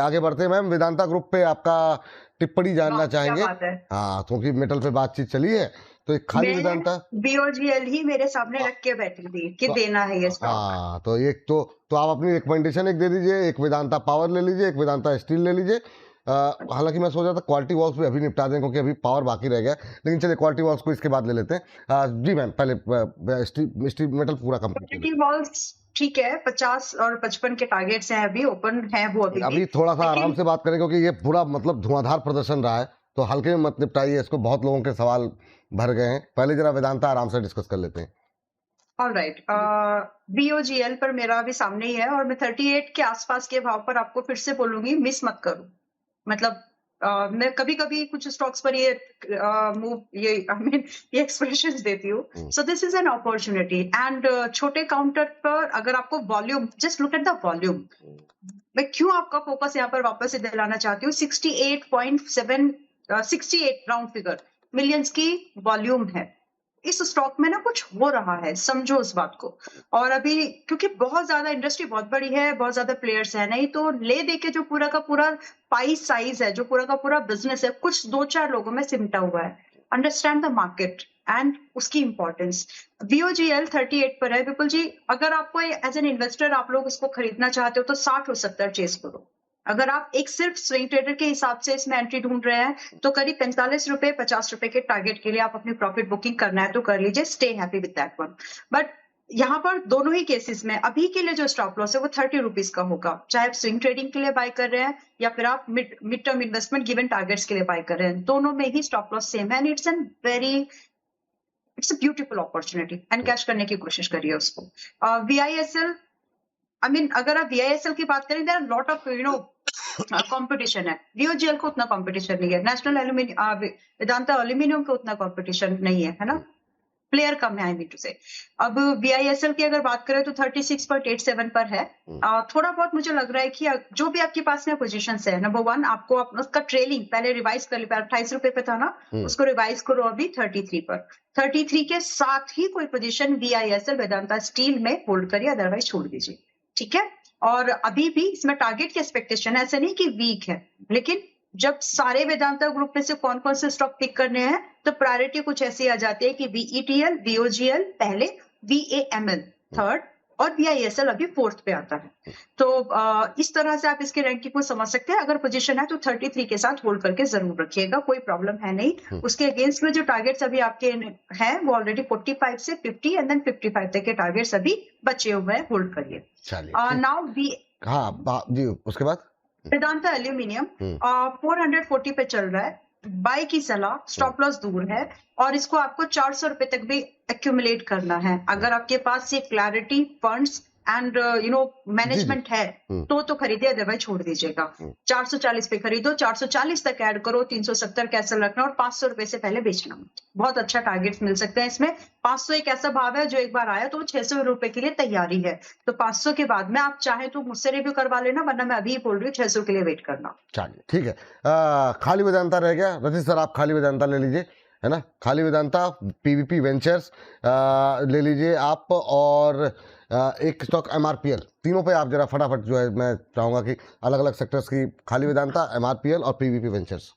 आगे बढ़ते हैं मैम, वेदांता ग्रुप पे आपका टिप्पणी जानना वाह, क्या चाहेंगे। बात है। हाँ, क्योंकि मेटल पे बातचीत चली है, तो एक खाली मैं वेदांता। बीओजीएल ही मेरे सामने रख के बैठी थी कि तो देना है ये स्टॉक। हाँ, तो एक तो आप अपनी रिकमेंडेशन एक दे दीजिए, एक वेदांता पावर ले लीजिए, एक वेदांता स्टील ले लीजिए। हालांकि मैं सोच रहा था क्वालिटी वॉल्स भी अभी निपटा दें, क्योंकि अभी पावर बाकी रह गया, लेकिन चलिए क्वालिटी वॉल्स को इसके बाद ले लेते हैं। जी मैम, पहले स्टील मेटल पूरा कंप्लीट कर क्वालिटी वॉल्स ठीक है, 50 और 55 के टारगेट्स हैं, अभी ओपन है वो अभी दीजिए। भी, अभी थोड़ा सा आराम लेकिन से बात करें, क्योंकि ये पूरा मतलब धुआंधार प्रदर्शन रहा है, तो हल्के में मत निपटाइए इसको, बहुत लोगों के सवाल भर गए हैं। पहले जरा वेदांता आराम से डिस्कस कर लेते हैं। ऑलराइट, बीओजीएल पर मेरा अभी सामने ही है और मैं 38 के आसपास के भाव पर आपको फिर से बोलूंगी, मिस मत करो। मतलब मैं कभी-कभी कुछ स्टॉक्स पर ये मूव ये आई मीन ये एक्सप्रेशंस देती हूँ। So this is an opportunity and छोटे काउंटर पर अगर आपको volume, just look at the volume. मैं क्यों आपका फोकस यहाँ पर वापस से दिलाना चाहती हूँ, 68.7 68 राउंड फिगर मिलियंस की वॉल्यूम है। इस स्टॉक में ना कुछ हो रहा है, समझो उस बात को। और अभी क्योंकि बहुत ज्यादा इंडस्ट्री बहुत बड़ी है, बहुत ज्यादा प्लेयर्स है, नहीं तो ले दे के जो पूरा का पूरा पाई साइज है, जो पूरा का पूरा बिजनेस है, कुछ 2-4 लोगों में सिमटा हुआ है। अंडरस्टैंड द मार्केट एंड उसकी इंपॉर्टेंस। बीओजीएल 38 पर है विपुल जी। अगर आपको एज एन इन्वेस्टर आप लोग इसको खरीदना चाहते हो तो 60 और 70 चेस करो। अगर आप एक सिर्फ स्विंग ट्रेडर के हिसाब से इसमें एंट्री ढूंढ रहे हैं तो करीब 45 रुपए 50 रुपए के टारगेट के लिए आप अपनी प्रॉफिट बुकिंग करना है तो कर लीजिए, stay happy with that one. But यहाँ पर दोनों ही केसेस में अभी के लिए जो स्टॉप लॉस है वो 30 रुपीज का होगा, चाहे आप स्विंग ट्रेडिंग के लिए बाय कर रहे हैं या फिर आप mid term investment given targets के लिए बाय कर रहे हैं, दोनों में ही स्टॉप लॉस सेम है and it's a beautiful opportunity and cash करने की कोशिश करिए उसको। वीआईएसएल, आई मीन अगर आप वीआईएसएल की बात करें, there are lot of competition है। बीओजीएल को उतना कंपटीशन नहीं है, नेशनल एल्यूमिनियम वेदांता एल्यूमिनियम को उतना कंपटीशन नहीं है, है ना, प्लेयर कम है आई मीन टू से। अब बीआईएसएल की अगर बात करें तो 36.87 पर है। थोड़ा बहुत मुझे लग रहा है कि जो भी आपके पास में पोजीशन है, नंबर वन आपको उसका ट्रेलिंग पहले रिवाइज कर लिया, 28 रुपए पे था ना, उसको रिवाइज करो अभी 33 पर। 33 के साथ ही कोई पोजीशन बीआईएसएल वेदांता स्टील में होल्ड करिए, अदरवाइज छोड़ दीजिए, ठीक है। और अभी भी इसमें टारगेट की एक्सपेक्टेशन है, ऐसा नहीं कि वीक है, लेकिन जब सारे वेदांता ग्रुप में से कौन कौन से स्टॉक पिक करने हैं तो प्रायोरिटी कुछ ऐसी आ जाती है कि वीईटीएल बीओजीएल पहले, वीएएमएल थर्ड और बीआईएसएल अभी फोर्थ पे आता है। तो इस तरह से आप इसके रैंकिंग को समझ सकते हैं। अगर पोजीशन है तो 33 के साथ होल्ड करके जरूर रखिएगा, कोई प्रॉब्लम है नहीं। उसके अगेंस्ट में जो टारगेट्स अभी आपके हैं वो ऑलरेडी 45 से 50 एंड देन 55 तक के टारगेट्स अभी बचे हुए हैं, होल्ड करिए। नाउ हाँ जी, उसके बाद वेदांता एल्यूमिनियम 440 पे चल रहा है, बाय की सलाह, स्टॉप लॉस दूर है और इसको आपको 400 रुपए तक भी एक्यूमुलेट करना है। अगर आपके पास ये क्लैरिटी फंड्स एंड मैनेजमेंट है तो खरीदिए, अदरवाइज छोड़ दीजिएगा। 440 पे खरीदो, 440 तक ऐड करो, 370 कैसल रखना और 500 रुपए से पहले बेचना। बहुत अच्छा टारगेट मिल सकते हैं इसमें। 500 एक ऐसा भाव है जो एक बार आया तो 600 रुपए के लिए तैयारी है, तो 500 के बाद में आप चाहे तो मुझसे रिव्यू करवा लेना, वरना मैं अभी बोल रही हूँ 600 के लिए वेट करना। चलिए ठीक है। खाली वेदांता रह गया, रजित सर आप खाली वेदांता ले लीजिए, है ना। खाली वेदांता, पीवीपी वेंचर्स ले लीजिए आप, और एक स्टॉक एमआरपीएल, तीनों पे आप जरा फटाफट जो है, मैं चाहूंगा कि अलग अलग सेक्टर्स की, खाली वेदांता, एमआरपीएल और पीवीपी वेंचर्स।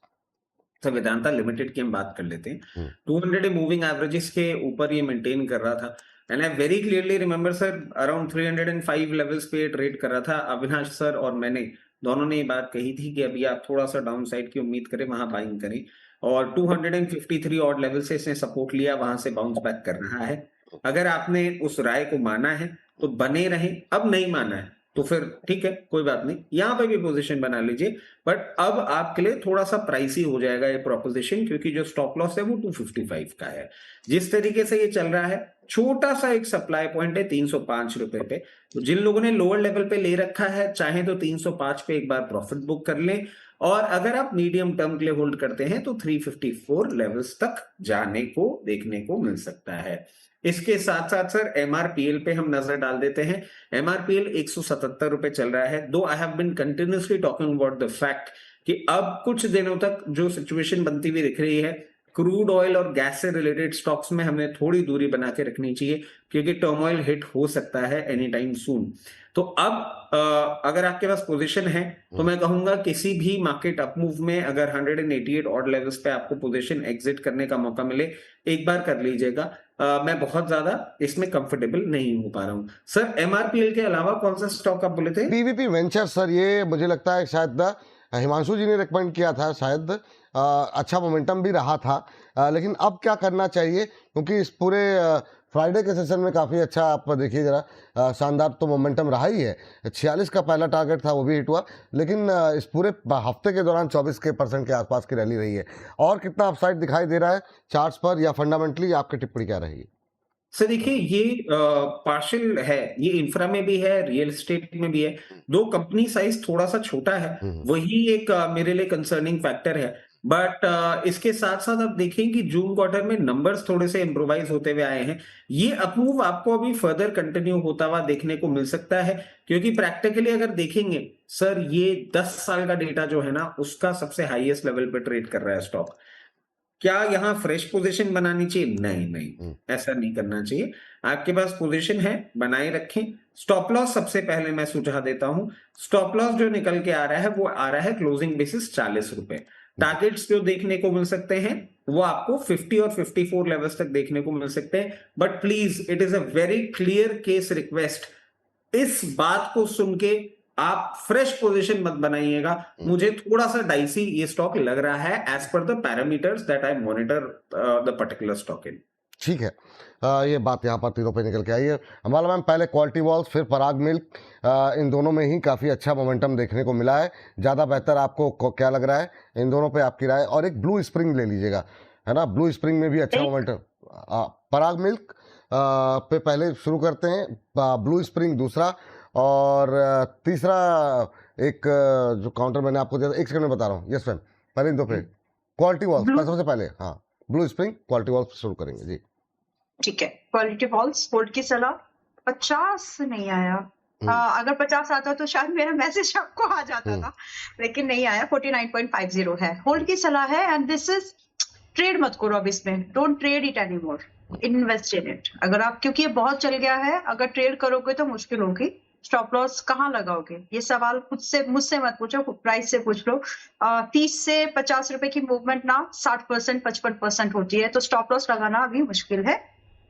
तो वेदांता लिमिटेड की हम बात कर लेते हैं। 200 मूविंग एवरेजेस के ऊपर ये मेंटेन कर रहा था and I very clearly remember sir around 305 levels पे ट्रेड कर रहा था। अविनाश सर और मैंने दोनों ने ये बात कही थी कि अभी आप थोड़ा सा डाउन साइड की उम्मीद करें, वहां बाइंग करें, और 253 ऑड लेवल से इसने सपोर्ट लिया, वहां से बाउंस बैक कर रहा है। अगर आपने उस राय को माना है तो बने रहे, अब नहीं माना है तो फिर ठीक है, कोई बात नहीं, यहां पे भी पोजीशन बना लीजिए। बट अब आपके लिए थोड़ा सा प्राइसी हो जाएगा ये प्रोपोजिशन, क्योंकि जो स्टॉप लॉस है वो 255 का है। जिस तरीके से ये चल रहा है, छोटा सा एक सप्लाई पॉइंट है 305 रुपए पे, तो जिन लोगों ने लोअर लेवल पे ले रखा है चाहे तो 305 पे एक बार प्रॉफिट बुक कर लें, और अगर आप मीडियम टर्म के लिए होल्ड करते हैं तो 354 लेवल्स तक जाने को देखने को मिल सकता है। इसके साथ साथ सर एमआरपीएल पे हम नजर डाल देते हैं। एमआरपीएल 177 रुपए चल रहा है। Though I have been continuously talking about the fact कि अब कुछ दिनों तक जो सिचुएशन बनती हुई दिख रही है, क्रूड ऑयल और गैस से रिलेटेड स्टॉक्स में हमें थोड़ी दूरी बना के रखनी चाहिए, क्योंकि टर्मोइल हिट हो सकता है एनी टाइम सून। तो अब अगर आपके पास पोजीशन है तो मैं कहूंगा किसी भी मार्केट अप मूव में अगर 188 ऑड लेवल्स पे आपको पोजीशन एग्जिट करने का मौका मिले, एक बार कर लीजिएगा। मैं बहुत ज्यादा इसमें कंफर्टेबल नहीं हो पा रहा हूँ। सर MRPL के अलावा कौन सा स्टॉक आप बोले थे? पीवीपी वेंचर सर, ये मुझे लगता है शायद हिमांशु जी ने रिकमेंड किया था, शायद अच्छा मोमेंटम भी रहा था, लेकिन अब क्या करना चाहिए, क्योंकि इस पूरे फ्राइडे के सेशन में काफ़ी अच्छा आप देखिए जरा शानदार तो मोमेंटम रहा ही है। 46 का पहला टारगेट था, वो भी हिट हुआ, लेकिन इस पूरे हफ्ते के दौरान 24% के आसपास की रैली रही है। और कितना अपसाइड दिखाई दे रहा है चार्ट्स पर, या फंडामेंटली आपकी टिप्पणी क्या रहेगी? सर देखिए, ये पार्शियल है, ये इंफ्रा में भी है, रियल एस्टेट में भी है। दो कंपनी साइज थोड़ा सा छोटा है, वही एक मेरे लिए कंसर्निंग फैक्टर है। बट इसके साथ साथ आप देखें कि जून क्वार्टर में नंबर्स थोड़े से इम्प्रोवाइज होते हुए आए हैं। ये अप्रूव आपको अभी फर्दर कंटिन्यू होता हुआ देखने को मिल सकता है, क्योंकि प्रैक्टिकली अगर देखेंगे सर, ये 10 साल का डेटा जो है ना, उसका सबसे हाईएस्ट लेवल पे ट्रेड कर रहा है स्टॉक। क्या यहाँ फ्रेश पोजीशन बनानी चाहिए? नहीं, ऐसा नहीं करना चाहिए। आपके पास पोजीशन है, बनाए रखें। स्टॉप लॉस सबसे पहले मैं सुझाव देता हूं। स्टॉप लॉस जो निकल के आ रहा है वो आ रहा है क्लोजिंग बेसिस 40 रुपए। टारगेट्स जो देखने को मिल सकते हैं वो आपको 50 और 54 लेवल्स तक देखने को मिल सकते हैं। But please, it is a very clear case request, इस बात को सुन के आप फ्रेश पोजीशन मत बनाइएगा। मुझे थोड़ा सा डाइसी ये स्टॉक लग रहा है as per the parameters that I monitor the particular stock in. ठीक है, ये बात यहाँ पर तीनों पे निकल के आई है। हमारा मैम, पहले क्वालिटी वॉल्स फिर पराग मिल्क, इन दोनों में ही काफ़ी अच्छा मोमेंटम देखने को मिला है। ज़्यादा बेहतर आपको क्या लग रहा है इन दोनों पे, आपकी राय? और एक ब्लू स्प्रिंग ले लीजिएगा, है ना, ब्लू स्प्रिंग में भी अच्छा मोमेंटम। पराग मिल्क पे पहले शुरू करते हैं, ब्लू स्प्रिंग दूसरा, और तीसरा एक जो काउंटर मैंने आपको दिया था, एक सेकंड में बता रहा हूँ। यस मैम, पहले इन दो पे क्वालिटी वॉल्स सबसे पहले, हाँ, ब्लू स्प्रिंग क्वालिटी वॉल्स शुरू करेंगे जी। ठीक है, क्वालिटी वॉल्स होल्ड की सलाह। 50 नहीं आया। अगर 50 आता तो शायद मेरा मैसेज आपको आ जाता था, लेकिन नहीं आया। 49.50 है, होल्ड की सलाह है। एंड दिस इज, ट्रेड मत करो अब इसमें, don't trade it any more, invest in it. अगर आप, क्योंकि ये बहुत चल गया है, अगर ट्रेड करोगे तो मुश्किल होगी। स्टॉप लॉस कहाँ लगाओगे, ये सवाल खुद से, मुझसे मत पूछो, प्राइस से पूछ लो। 30 से 50 रुपए की मूवमेंट ना 60% 55% होती है, तो स्टॉप लॉस लगाना अभी मुश्किल है।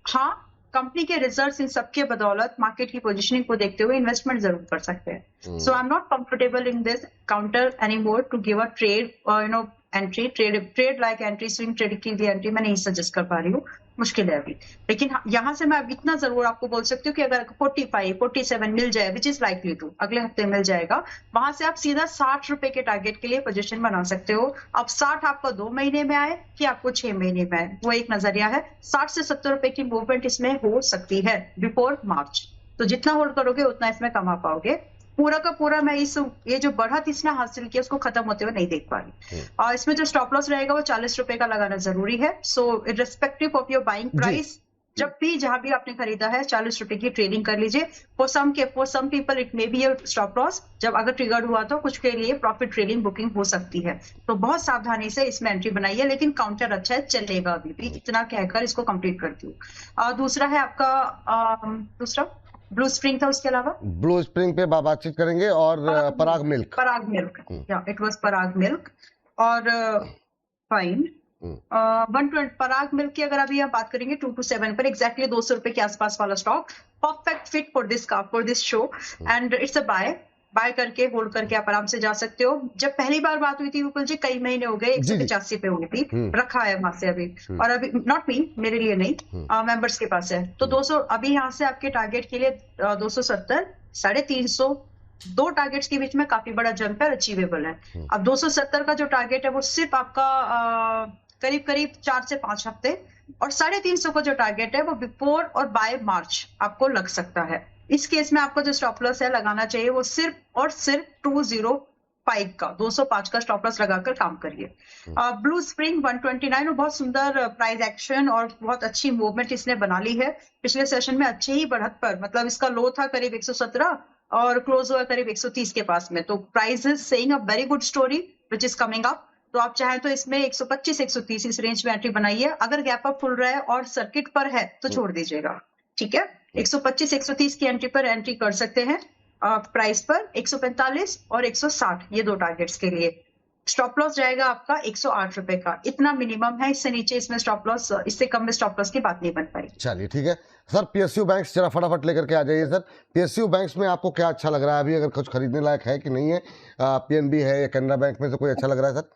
हाँ, कंपनी के रिजल्ट्स इन सबके बदौलत मार्केट की पोजीशनिंग को देखते हुए इन्वेस्टमेंट जरूर कर सकते हैं। So I am not comfortable in this counter any more to give a trade entry, trade like entry, swing trade की भी एंट्री मैं नहीं सजेस्ट कर पा रही हूँ, मुश्किल है अभी। लेकिन यहाँ से मैं इतना जरूर आपको बोल सकती हूँ कि अगर 45 47 मिल जाए, विच इज लाइकली टू, अगले हफ्ते मिल जाएगा, वहां से आप सीधा 60 रुपए के टारगेट के लिए पोजीशन बना सकते हो। अब 60 आपको 2 महीने में आए कि आपको 6 महीने में आए, वो एक नजरिया है। 60 से 70 रुपए की मूवमेंट इसमें हो सकती है बिफोर मार्च, तो जितना होल्ड करोगे उतना इसमें कमा पाओगे। पूरा का पूरा मैं ये जो बढ़त इसने हासिल किया उसको खत्म होते हुए नहीं देख पा रही। और इसमें जो स्टॉप लॉस रहेगा वो 40 रुपए का लगाना जरूरी है। So irrespective of your buying price, जब भी जहां भी आपने खरीदा है 40 रुपए की ट्रेडिंग कर लीजिए। For some people it may be stop loss, जब अगर ट्रिगर हुआ तो कुछ के लिए प्रॉफिट ट्रेडिंग बुकिंग हो सकती है, तो बहुत सावधानी से इसमें एंट्री बनाइए। लेकिन काउंटर अच्छा है, चलेगा अभी भी, इतना कहकर इसको कंप्लीट करती हूँ। दूसरा है आपका दूसरा ब्लू स्प्रिंग था, उसके अलावा ब्लू स्प्रिंग पे बातचीत करेंगे, और पराग मिल्क या इट वाज पराग मिल्क और फाइन 120 पराग मिल्क की अगर अभी आप बात करेंगे 2 to 7 पर, एग्जैक्टली 200 रुपए के आसपास वाला stock, perfect fit for this show and it's a buy करके होल्ड करके आप आराम से जा सकते हो। जब पहली बार बात हुई थी विपुल जी, कई महीने हो गए, 185 पे हुई थी, रखा है वहां से अभी, और अभी नॉट मी, मेरे लिए नहीं, मेंबर्स के पास है। तो 200 अभी यहाँ से आपके टारगेट के लिए 270, 350, दो टारगेट्स के बीच में काफी बड़ा जंप है, अचीवेबल है। अब 270 का जो टारगेट है वो सिर्फ आपका करीब 4 से 5 हफ्ते, और 350 का जो टारगेट है वो बिफोर और बाय मार्च आपको लग सकता है। इस केस में आपको जो स्टॉप लॉस है लगाना चाहिए वो सिर्फ और सिर्फ 205 का 205 का स्टॉप लॉस लगाकर काम करिए। ब्लू स्प्रिंग 129, और बहुत सुंदर प्राइस एक्शन और बहुत अच्छी मूवमेंट इसने बना ली है पिछले सेशन में, अच्छे ही बढ़त पर, मतलब इसका लो था करीब 117 और क्लोज हुआ करीब 130 के पास में। तो price is saying a very good story which is coming up. तो आप चाहें तो इसमें 125 130 इस रेंज में एंट्री बनाइए। अगर गैप अप खुल रहा है और सर्किट पर है तो छोड़ दीजिएगा, ठीक है। 125 130 की एंट्री पर एंट्री कर सकते हैं। प्राइस पर 145 और 160 ये दो टारगेट्स के लिए। स्टॉप लॉस जाएगा आपका 108 रुपए का, इतना मिनिमम है, इससे नीचे इसमें स्टॉप लॉस, इससे कम में स्टॉप लॉस की बात नहीं बन पाएगी। चलिए ठीक है सर, पीएसयू बैंक्स जरा फटाफट लेकर के आ जाइए सर। पीएसयू बैंक्स में आपको क्या अच्छा लग रहा है अभी, अगर कुछ खरीदने लायक है कि नहीं है? पीएनबी है या कैनरा बैंक में से कोई अच्छा लग रहा है सर?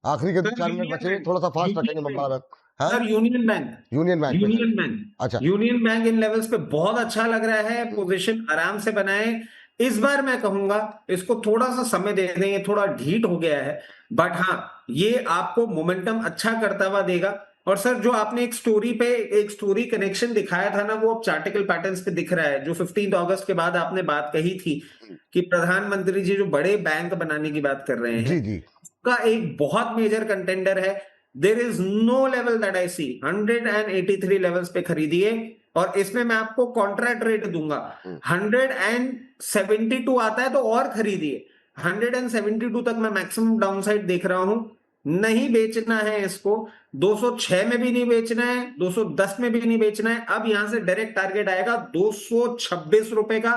आखिरी के सर 4 मिनट बचे हुए, थोड़ा सा फास्ट रखेंगे बम्बा बैंक। हाँ sir union bank, union bank में सर। यूनियन बैंक, अच्छा यूनियन बैंक इन लेवल्स पे बहुत अच्छा लग रहा है, पोजीशन आराम से बनाए। इस बार मैं कहूंगा इसको थोड़ा सा समय दे दें, ये थोड़ा ढीठ हो गया है, बट हाँ ये आपको मोमेंटम अच्छा करता हुआ देगा। और सर जो आपने एक स्टोरी कनेक्शन दिखाया था ना, वो अब चार्टिकल पैटर्न्स पे दिख रहा है। जो 15 अगस्त के बाद आपने बात कही थी कि प्रधानमंत्री जी जो बड़े बैंक बनाने की बात कर रहे हैं, जी जी का एक बहुत मेजर कंटेंडर है। There is no level that I see, 183 levels पे खरीदिए। और इसमें मैं आपको कॉन्ट्रैक्ट रेट दूंगा, 172 आता है तो और खरीदिए। 172 तक मैं मैक्सिमम डाउनसाइड देख रहा हूं, नहीं बेचना है इसको। 206 में भी नहीं बेचना है, 210 में भी नहीं बेचना है। अब यहां से डायरेक्ट टारगेट आएगा 226 रुपए का,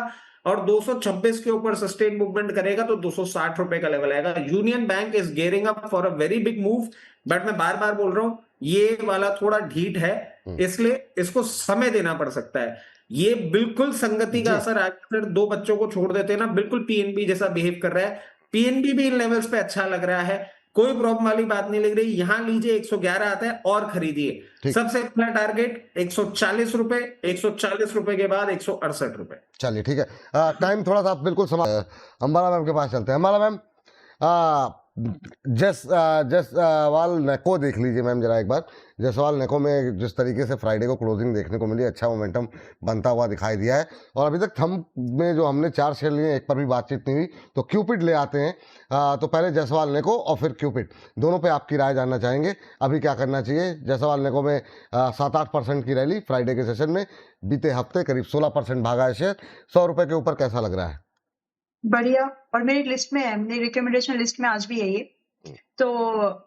और 226 के ऊपर सस्टेन मूवमेंट करेगा तो 260 रुपए का लेवल आएगा। Union bank is gearing up for a very big move, but मैं बार बार बोल रहा हूं ये वाला थोड़ा ढीठ है, इसलिए इसको समय देना पड़ सकता है। ये बिल्कुल संगति का जी। असर अगर दो बच्चों को छोड़ देते हैं ना, बिल्कुल पीएनबी जैसा बिहेव कर रहा है। पीएनबी भी इन लेवल्स पे अच्छा लग रहा है, कोई प्रॉब्लम वाली बात नहीं लग रही। यहां लीजिए 111 आता है और खरीदिए। ठीक। सबसे पहला टारगेट 140 रुपए, 140 रुपए के बाद 168 रुपए। चलिए ठीक है, टाइम थोड़ा सा बिल्कुल अंबाला मैम के पास चलते हैं। अंबाला मैम, जसवाल नेको देख लीजिए मैम जरा एक बार। जसवाल नेको में जिस तरीके से फ्राइडे को क्लोजिंग देखने को मिली, अच्छा मोमेंटम बनता हुआ दिखाई दिया है। और अभी तक थंब में जो हमने 4 शेयर लिए एक पर भी बातचीत नहीं हुई, तो क्यूपिड ले आते हैं। तो पहले जसवाल नेको और फिर क्यूपिड, दोनों पे आपकी राय जानना चाहेंगे। अभी क्या करना चाहिए? जसवाल नेको में 7-8% की रैली फ्राइडे के सेशन में, बीते हफ्ते करीब 16% भागा है शेयर, 100 रुपये के ऊपर कैसा लग रहा है? बढ़िया, और मेरी लिस्ट में है, मेरी रिकमेंडेशन लिस्ट में आज भी है ये। तो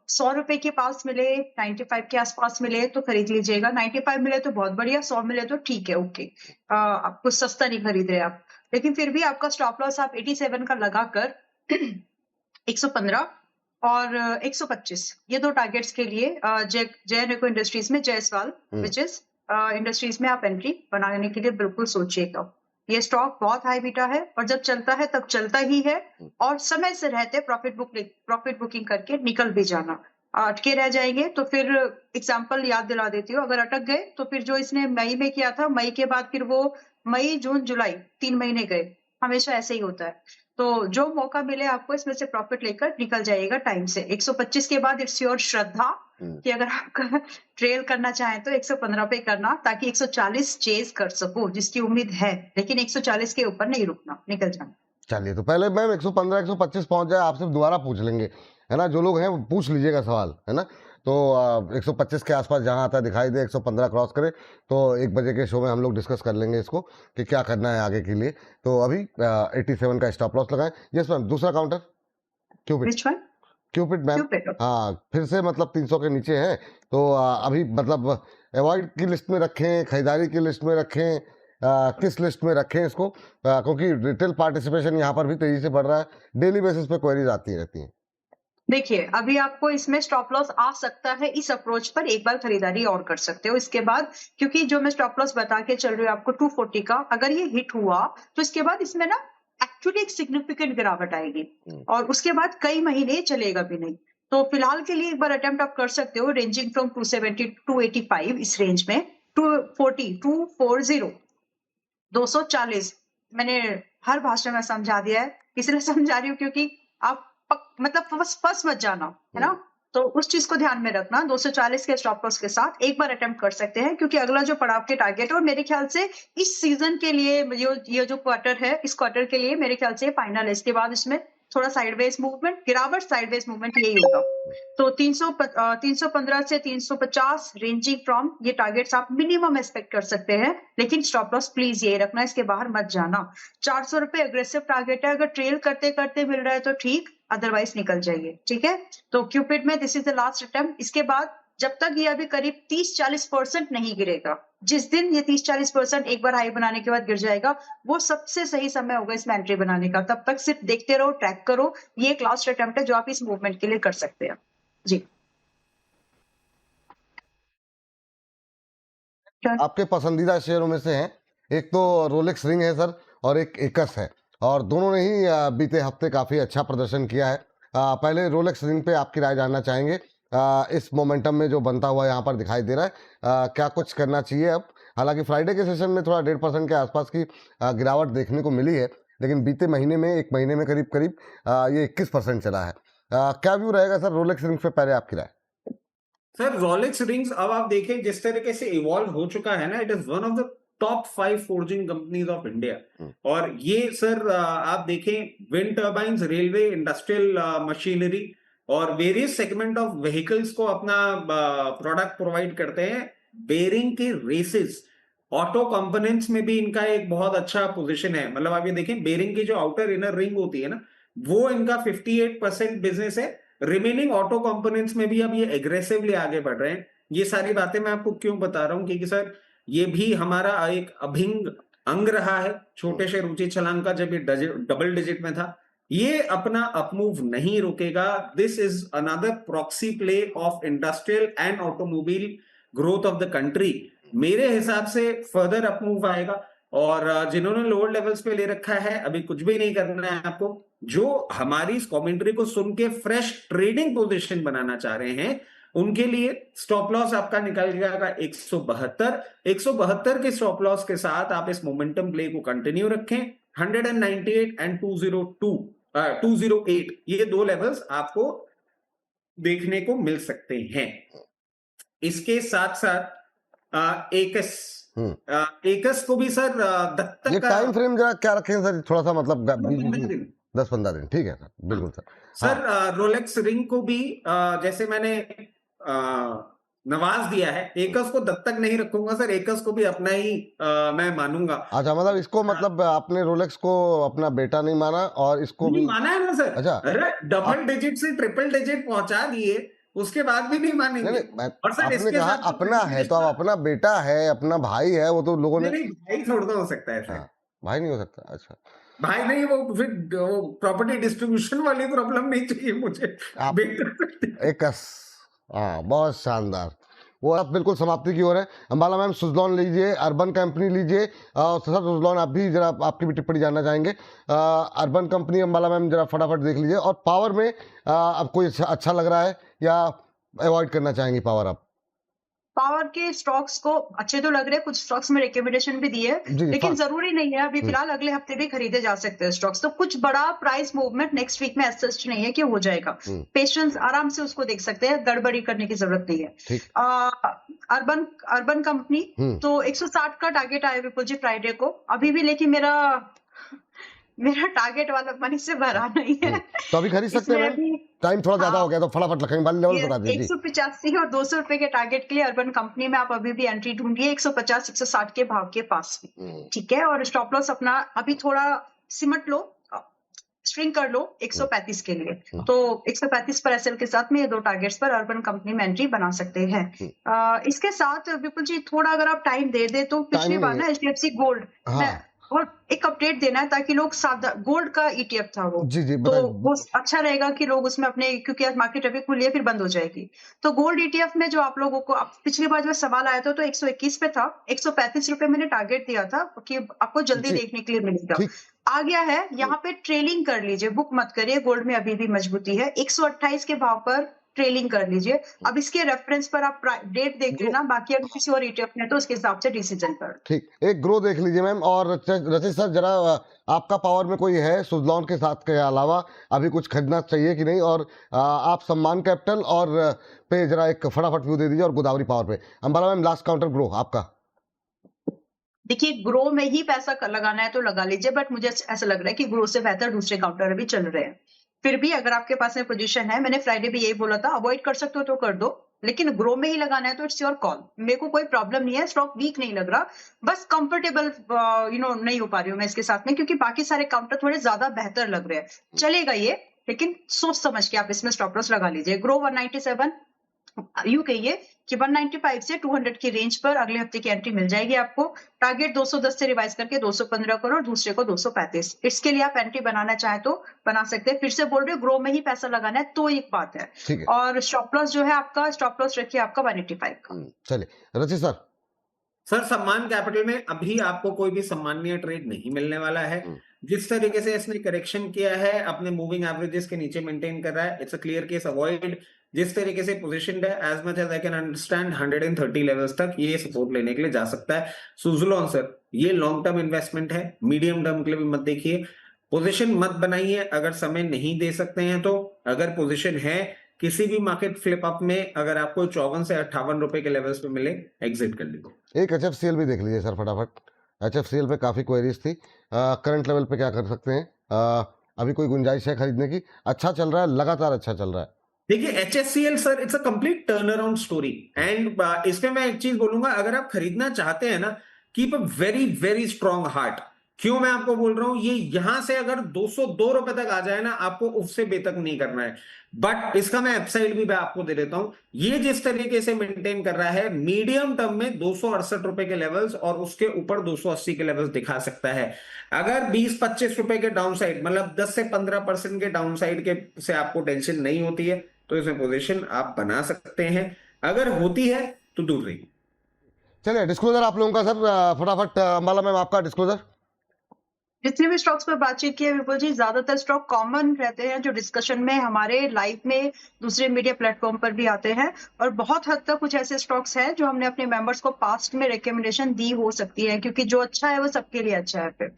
100 रुपए के पास मिले, 95 के आसपास मिले तो खरीद लीजिएगा। 95 मिले तो बहुत बढ़िया, 100 मिले तो ठीक है, ओके। आप कुछ सस्ता नहीं खरीद रहे आप, लेकिन फिर भी आपका स्टॉप लॉस आप 87 का लगाकर 115 और 125 ये दो टारगेट्स के लिए जय नेको इंडस्ट्रीज में, जयसवाल विच इज इंडस्ट्रीज में आप एंट्री बनाने के लिए बिल्कुल सोचिएगा। ये स्टॉक बहुत हाई बीटा है और जब चलता है तब चलता ही है, और समय से रहते प्रॉफिट बुकिंग करके निकल भी जाना। अटके रह जाएंगे तो फिर एग्जांपल याद दिला देती हूँ, अगर अटक गए तो फिर जो इसने मई में किया था, मई के बाद फिर वो मई जून जुलाई 3 महीने गए, हमेशा ऐसे ही होता है। तो जो मौका मिले आपको इसमें से प्रॉफिट लेकर निकल जाइएगा टाइम से। 125 के बाद इट्स योर श्रद्धा कि अगर आपका ट्रेल करना चाहें तो 115 पे करना, ताकि 140 चेज कर सको, जिसकी उम्मीद है, लेकिन 140 के ऊपर नहीं रुकना, निकल जाना। चलिए, तो पहले मैम 115 125 पहुंच जाए, आपसे दोबारा पूछ लेंगे, है ना? जो लोग हैं वो पूछ लीजिएगा सवाल, है ना? तो 125 के आसपास जहां आता है दिखाई दे, 115 क्रॉस करे तो 1 बजे के शो में हम लोग डिस्कस कर लेंगे इसको कि क्या करना है आगे के लिए। तो अभी 87 का स्टॉप लॉस लगाएं। यस मैम, दूसरा counter Cupid. Which one? Cupid ma'am, Cupid. हाँ फिर से मतलब 300 के नीचे है, तो अभी मतलब अवॉइड की लिस्ट में रखें, खरीदारी की लिस्ट में रखें, किस लिस्ट में रखें इसको? क्योंकि रिटेल पार्टिसिपेशन यहाँ पर भी तेजी से बढ़ रहा है, डेली बेसिस पे क्वेरीज आती रहती हैं। देखिए, अभी आपको इसमें स्टॉप लॉस आ सकता है, इस अप्रोच पर एक बार खरीदारी और कर सकते हो इसके बाद, क्योंकि जो मैं स्टॉप लॉस बता के चल रही हूँ आपको 240 का, अगर ये हिट हुआ तो इसके बाद इसमें ना एक्चुअली एक सिग्निफिकेंट गिरावट आएगी और उसके बाद कई महीने चलेगा भी नहीं। तो फिलहाल के लिए एक बार अटेम्प्ट आप कर सकते हो, रेंजिंग फ्रॉम 270 टू 85, इस रेंज में 240 240 मैंने हर भाषा में समझा दिया है, इसलिए समझा रही हूँ क्योंकि आप मतलब फंस मत जाना, है ना? तो उस चीज को ध्यान में रखना। 240 के स्टॉप लॉस के साथ एक बार अटेम्प्ट कर सकते हैं, क्योंकि अगला जो पड़ाव के टारगेट, और मेरे ख्याल से इस सीजन के लिए ये जो क्वार्टर है, इस क्वार्टर के लिए मेरे ख्याल से फाइनल है। इसके बाद इसमें थोड़ा साइडवेज मूवमेंट, गिरावट साइडवेज मूवमेंट यही होगा। तो 315 से 350 रेंजिंग फ्रॉम, ये टारगेट्स आप मिनिमम एक्सपेक्ट कर सकते हैं, लेकिन स्टॉप लॉस प्लीज ये रखना, इसके बाहर मत जाना। 400 रुपए अग्रेसिव टारगेट है, अगर ट्रेल करते करते मिल रहा है तो ठीक, अदरवाइज निकल जाइए, ठीक है? तो क्यूपिड में this is the last attempt. इसके बाद जब तक ये अभी करीब 30-40% नहीं गिरेगा। जिस दिन ये 30-40% एक बार हाई बनाने के बाद गिर जाएगा, वो सबसे सही समय होगा इसमें एंट्री बनाने का। तब तक सिर्फ देखते रहो, ट्रैक करो। ये एक लास्ट अटेम्प्ट है जो आप इस मूवमेंट के लिए कर सकते हैं। जी। आपके पसंदीदा शेयरों में से हैं, एक तो रोलेक्स रिंग है सर और एक एकस है, और दोनों ने ही बीते हफ्ते काफ़ी अच्छा प्रदर्शन किया है। पहले रोलेक्स रिंग पे आपकी राय जानना चाहेंगे। इस मोमेंटम में जो बनता हुआ यहाँ पर दिखाई दे रहा है, क्या कुछ करना चाहिए अब? हालांकि फ्राइडे के सेशन में थोड़ा 1.5% के आसपास की गिरावट देखने को मिली है, लेकिन बीते महीने में, एक महीने में करीब करीब ये 21% चला है। क्या व्यू रहेगा सर रोलेक्स रिंग पे, पहले आपकी राय? सर रोलेक्स रिंग्स अब आप देखें जिस तरीके से इवॉल्व हो चुका है ना, it is one of the top 5 forging companies of India. और ये सर आप देखें wind turbines, railway, industrial machinery और वेरियस सेगमेंट ऑफ व्हीकल्स को अपना प्रोडक्ट प्रोवाइड करते हैं। बेरिंग के रेसेस, ऑटो कंपोनेंट्स में भी इनका एक बहुत अच्छा पोजीशन है। मतलब आप ये देखें बेरिंग की जो आउटर इनर रिंग होती है ना, वो इनका 58% बिजनेस है। रिमेनिंग ऑटो कंपोनेंट्स में भी अब ये एग्रेसिवली आगे बढ़ रहे हैं। ये सारी बातें मैं आपको क्यों बता रहा हूं, क्योंकि सर ये भी हमारा एक अभिन्न अंग रहा है छोटे से रुचि छलांग का, जब ये डबल डिजिट में था। ये अपना अपमूव नहीं रुकेगा। This is another proxy play of industrial and automobile growth of the country. मेरे हिसाब से फर्दर अपमूव आएगा। और जिन्होंने लोअर लेवल्स पे ले रखा है, अभी कुछ भी नहीं करना है आपको। जो हमारी इस कमेंट्री को सुन के फ्रेश ट्रेडिंग पोजीशन बनाना चाह रहे हैं, उनके लिए स्टॉप लॉस आपका निकल जाएगा 172। 172 के स्टॉप लॉस के साथ आप इस मोमेंटम प्ले को कंटिन्यू रखें। 198 एंड 208 ये दो लेवल्स आपको देखने को मिल सकते हैं। इसके साथ साथ एकस को भी सर दत्तक ये टाइम फ्रेम जरा क्या रखें सर, थोड़ा सा मतलब 10-15 दिन। ठीक है सर, बिल्कुल सर। रोलेक्स रिंग को भी जैसे मैंने नवाज दिया है, एकस को दत्तक नहीं रखूंगा सर, एकस को भी अपना ही मैं मानूंगा। अच्छा, मतलब इसको मतलब आपने रोलेक्स को अपना बेटा नहीं माना और इसको नहीं भी माना है ना सर। अच्छा, अरे डबल डिजिट से ट्रिपल डिजिट पहुंचा दिए, उसके बाद भी नहीं मानेंगे। और सर आपने कहा अपना है, तो अब अपना बेटा है, अपना भाई है, वो तो लोगों ने नहीं, भाई थोड़ा हो सकता है। हाँ, भाई नहीं हो सकता। अच्छा, भाई नहीं, वो फिर प्रॉपर्टी डिस्ट्रीब्यूशन वाली प्रॉब्लम नहीं चाहिए मुझे। एकस, हाँ बहुत शानदार। वो आप बिल्कुल समाप्ति की ओर है। अंबाला मैम सुजलॉन लीजिए, अर्बन कंपनी लीजिए। सर सुजलॉन आप भी जरा आपकी भी टिप्पणी जानना चाहेंगे। अर्बन कंपनी अंबाला मैम जरा फटाफट देख लीजिए। और पावर में अब कोई अच्छा लग रहा है या अवॉइड करना चाहेंगी पावर आप? पावर के स्टॉक्स को अच्छे तो लग रहे हैं, कुछ स्टॉक्स में रिकमेंडेशन भी दी है, लेकिन जरूरी नहीं है। अभी फिलहाल अगले हफ्ते भी खरीदे जा सकते हैं स्टॉक्स। तो कुछ बड़ा प्राइस मूवमेंट नेक्स्ट वीक में एसेस्ट नहीं है कि हो जाएगा। पेशेंस, आराम से उसको देख सकते हैं, गड़बड़ी करने की जरूरत नहीं है। अर्बन कंपनी तो 160 का टारगेट आया विपुल जी फ्राइडे को, अभी भी, लेकिन मेरा टारगेट वाला मनी से भरा नहीं है। तो अभी खरीद सकते हैं, टाइम थोड़ा ज्यादा हो गया तो फटाफट लखेंगे वाले लेवल बता दीजिए। 185 और 200 रुपए के टारगेट के लिए अर्बन कंपनी में आप अभी भी एंट्री ढूंढिए 150-160 के भाव के पास में, ठीक है। और स्टॉप लॉस अपना अभी थोड़ा सिमट लो, स्ट्रिंग कर लो 135 के लिए। तो 135 पर एसएल के साथ में ये दो टारगेट्स पर अर्बन कंपनी में एंट्री बना सकते हैं। इसके साथ विपुल जी थोड़ा अगर आप टाइम दे दे तो पिछली बार ना HDFC गोल्ड और एक अपडेट देना है ताकि लोग सावधान। गोल्ड का ETF था वो, तो वो अच्छा रहेगा कि लोग उसमें अपने, क्योंकि आज मार्केट अभी खुली है फिर बंद हो जाएगी। तो गोल्ड ETF में जो आप लोगों को पिछली बार जब सवाल आया था तो 121 पे था, 135 रुपए मैंने टारगेट दिया था कि आपको जल्दी देखने के लिए मिलेगा। आ गया है यहाँ पे, ट्रेलिंग कर लीजिए, बुक मत करिए। गोल्ड में अभी भी मजबूती है, 128 के भाव पर ट्रेलिंग कर लीजिए। अब इसके रेफरेंस पर आप डेट देख लेना, बाकी अगर किसी और ETF में तो उसके हिसाब से डिसीजन कर। ठीक, एक ग्रो देख लीजिए मैम। और रचित सर जरा आपका पावर में कोई है सुजलॉन के साथ के अलावा अभी कुछ खरीदना चाहिए कि नहीं? और आप सम्मान कैपिटल और पे जरा एक फटाफट व्यू दे दीजिए, और गोदावरी पावर पे। Ambala ma'am last counter grow आपका। देखिए ग्रो में ही पैसा लगाना है तो लगा लीजिए, बट मुझे ऐसा लग रहा है कि ग्रो से बेहतर दूसरे काउंटर अभी चल रहे हैं। फिर भी अगर आपके पास में पोजीशन है, मैंने फ्राइडे भी यही बोला था, अवॉइड कर सकते हो तो कर दो, लेकिन ग्रो में ही लगाना है तो इट्स योर कॉल। मेरे को कोई प्रॉब्लम नहीं है, स्टॉक वीक नहीं लग रहा, बस कंफर्टेबल नहीं हो पा रही हूँ मैं इसके साथ में, क्योंकि बाकी सारे काउंटर थोड़े ज्यादा बेहतर लग रहे हैं। चलेगा ये, लेकिन सोच समझ के आप इसमें स्टॉप लॉस लगा लीजिए। ग्रो 197 यूं कहिए कि 195 से 200 की रेंज पर अगले हफ्ते की एंट्री मिल जाएगी आपको। टारगेट 210 से रिवाइज करके 215 करो और दूसरे को 235। इसके लिए आप एंट्री बनाना चाहे तो बना सकते हैं। फिर से बोल रही हूँ, ग्रो में ही पैसा लगाना है तो एक बात है। ठीक है। और स्टॉप लॉस जो है आपका, स्टॉप लॉस रखिए आपका 185 का। चलिए रचित सर। सर सम्मान कैपिटल में अभी आपको कोई भी सम्माननीय ट्रेड नहीं मिलने वाला है। जिस तरीके से इसने करेक्शन किया है, अपने मूविंग एवरेजेस के नीचे मेंटेन कर रहा है, it's a clear case avoid. जिस तरीके से पोजीशनड है, as much as I can understand 130 levels तक ये सपोर्ट लेने के लिए जा सकता है। सुजुलॉन सर, ये लॉन्ग टर्म इन्वेस्टमेंट है, मीडियम टर्म के लिए भी मत देखिए। पोजीशन मत बनाइए अगर समय नहीं दे सकते हैं तो। अगर पोजीशन है किसी भी मार्केट फ्लिप अप में, अगर आपको 54 से 58 रुपए के लेवल्स पे मिले, एग्जिट कर लीजिए। एक HFCL भी देख लीजिए सर फटाफट। HFCL पे काफी क्वेरीज थी। करंट लेवल पे क्या कर सकते हैं? अभी कोई गुंजाइश है खरीदने की? अच्छा चल रहा है, लगातार अच्छा चल रहा है। देखिए HFCL sir, it's a complete turn around story. And इसमें मैं एक चीज बोलूंगा, अगर आप खरीदना चाहते हैं ना, keep a very very strong heart. क्यों मैं आपको बोल रहा हूं, ये यहां से अगर 202 रुपए तक आ जाए ना, आपको उससे बेतक नहीं करना है। बट इसका मैं अपसाइड भी मैं आपको दे देता हूं। ये जिस तरीके से मेंटेन कर रहा है, मीडियम टर्म में 268 रुपए के लेवल्स और उसके ऊपर 280 के लेवल्स दिखा सकता है। अगर 20-25 रुपए के डाउन साइड, मतलब 10 से 15% के डाउन साइड के से आपको टेंशन नहीं होती है, तो इसमें पोजीशन आप बना सकते हैं। अगर होती है तो दूर रहिए। चलिए डिस्क्लोजर आप लोगों का सर फटाफट। अंबाला मैम आपका डिस्क्लोजर। जितने भी स्टॉक्स पर बातचीत की है विपुल जी, ज्यादातर स्टॉक कॉमन रहते हैं जो डिस्कशन में हमारे लाइव में दूसरे मीडिया प्लेटफॉर्म पर भी आते हैं। और बहुत हद तक कुछ ऐसे स्टॉक्स हैं जो हमने अपने मेंबर्स को पास्ट में रिकमेंडेशन दी हो सकती है, क्योंकि जो अच्छा है वो सबके लिए अच्छा है फिर।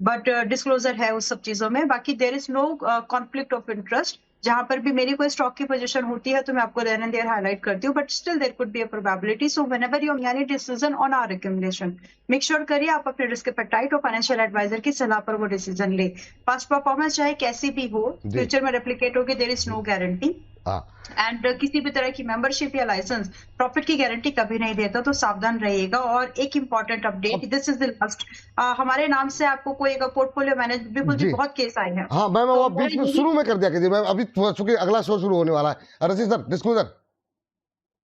बट डिस्क्लोजर है उस सब चीजों में। बाकी there is no conflict of interest. जहां पर भी मेरी कोई स्टॉक की पोजीशन होती है तो मैं आपको देयर एंड देयर हाईलाइट करती हूँ, but still there could be a probability. So whenever you make any decision on our recommendation, make sure करिए आप अपने रिस्क एपेटाइट और फाइनेंशियल एडवाइजर की सलाह पर वो डिसीजन ले। पास्ट परफॉर्मेंस चाहे कैसी भी हो, जी। फ्यूचर में रेप्लिकेट होगी, देयर इज नो गारंटी। हाँ एंड किसी भी तरह की मेंबरशिप या लाइसेंस प्रॉफिट की गारंटी कभी नहीं देता, तो सावधान रहिएगा। और एक important update, this is the last, हमारे नाम से आपको कोई अगर पोर्टफोलियो मैनेज, बिल्कुल जी जी। बहुत केस आए हैं। हाँ मैम, वो तो बीच में यही- शुरू में कर दिया कीजिए मैम, अभी चूंकि अगला शो शुरू होने वाला है। रचित सर डिस्क्लोजर।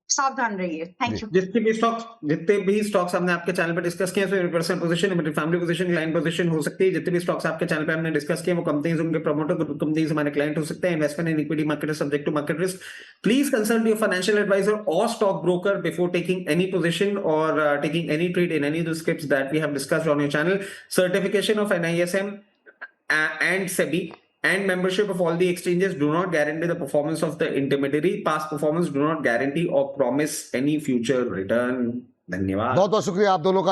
सावधान रहिए। Thank you. जितने भी स्टॉक्स हमने आपके चैनल पर डिस्कस किए, personal position, family position, client position हो सकती है। जितने भी स्टॉक्स आपके चैनल पे हमने डिस्कस किए, वो कंपनीज, उनके प्रमोटर, ग्रुप कंपनीज हमारे क्लाइंट हो सकते हैं। Investment in equity market is subject to market risk. Please consult your financial advisor और stock broker before taking any position और taking any trade in any of the scripts that we have discussed on your channel. Certification of NISM and SEBI and membership of all the exchanges do not guarantee the performance of the intermediary. Past performance do not guarantee or promise any future return. धन्यवाद। बहुत बहुत शुक्रिया आप दोनों का।